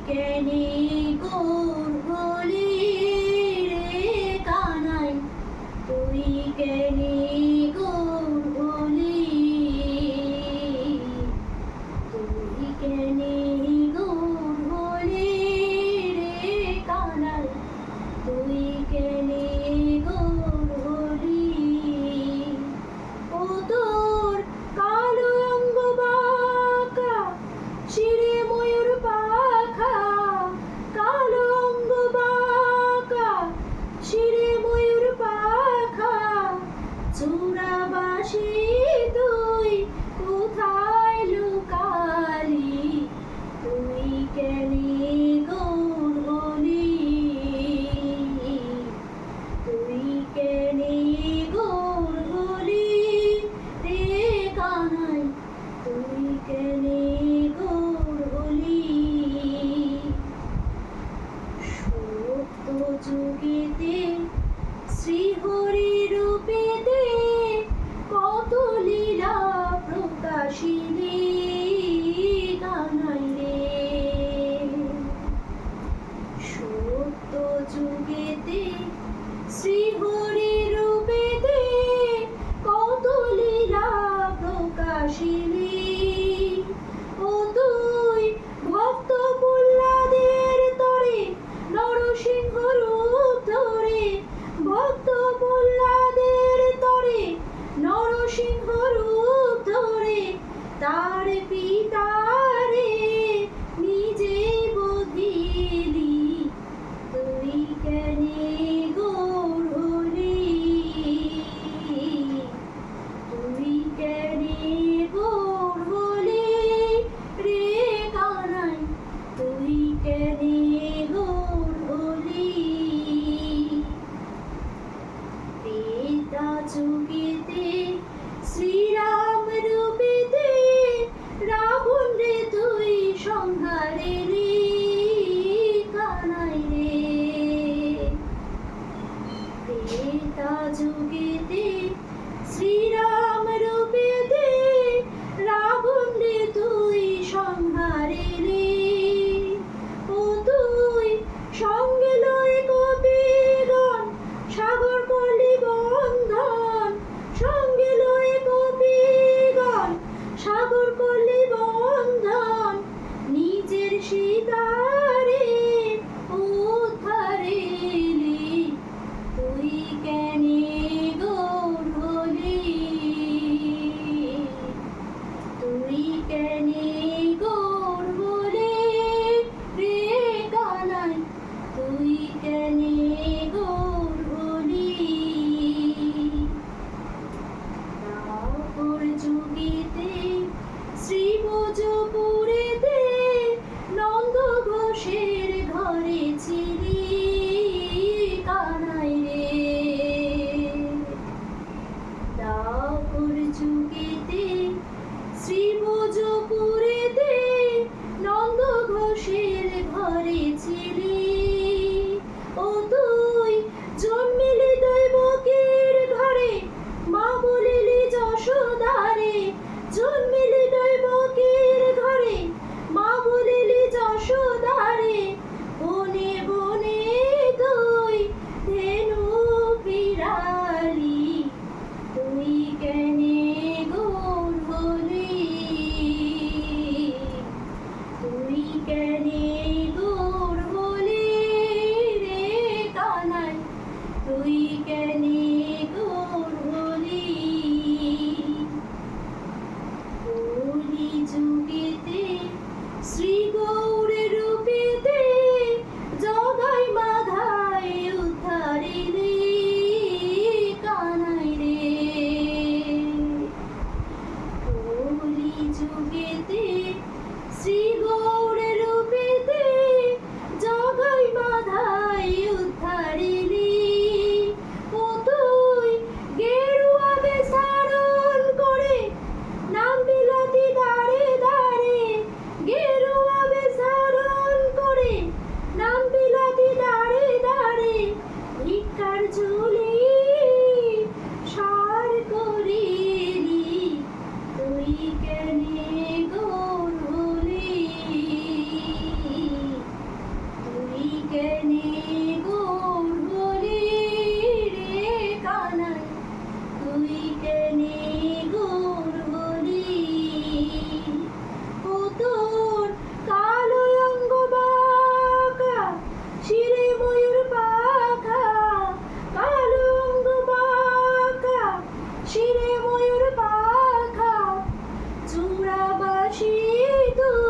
কেনে গৌর হলি রে কানাই, তুই কেনে গৌর হলি, তুই কেনে গৌর হলি রে কানাই, তুই কেনে গৌর হলি। ও তোর কালো অঙ্গ বাঁকা, শিরে ময়ূর পাখা, কালো অঙ্গ বাঁকা, শিরে ময়ূর পাখা, চূড়াবাসী তুই কোথায় লুকালি, তুই কেনে গৌর হলি, তুই কেনে গৌর হলি রে কানাই, তুই কেনে গৌর হলি। সত্য যুগেতে শ্রীহরি রূপেতে কত লীলা প্রকাশিলি কানাই রে। সত্য যুগেতে শ্রীহরি রূপেতে কত লীলা প্রকাশিলি। ও তুই ভক্ত প্রহ্লাদের তরে নরসিংহ রূপ ধরে, ভক্ত প্রহ্লাদের তরে নরসিংহ রূপ ধরে, তার পিতারে নিজে বধিলি, তুই কেনে গৌর হলি, তুই কেনে গৌর হলি রে কানাই, তুই কেনে গৌর হলি। ত্রেতা যুগেতে শ্রীরাম রূপেতে রাবণ রে তুই সংহারিলি কানাই রে। ত্রেতা যুগেতে শ্রীরাম রূপেতে রাবণ রে তুই সংহারিলি। ও তুই সঙ্গে লয় কপিগণ সাগর করলি বন্ধন, সঙ্গে লয় কপিগণ সাগর করলি বন্ধন, নিজের সীতারে উদ্ধারিলি, তুই কেনে গৌর হলি, তুই কেনে গৌর হলি রে কানাই, তুই কেনে গৌর হলি। দ্বাপর যুগেতে শ্রীভোজপুরেতে নন্দ ঘোষের ঘরে ছিলি কানাই রে। দ্বাপর যুগেতে শ্রীভোজপুরেতে নন্দ ঘোষের ঘরে ছিলি। ও তুই জন্মিলি দৈবকীর ঘরে, মা বলিলি যশোদারে, জন্মিলি দৈবকীর ঘরে, মা বলিলি যশোদারে, বনে বনে তুই ধেনু ফিরালি, তুই কেনে গৌর হলি, তুই কেনে পাশে তুই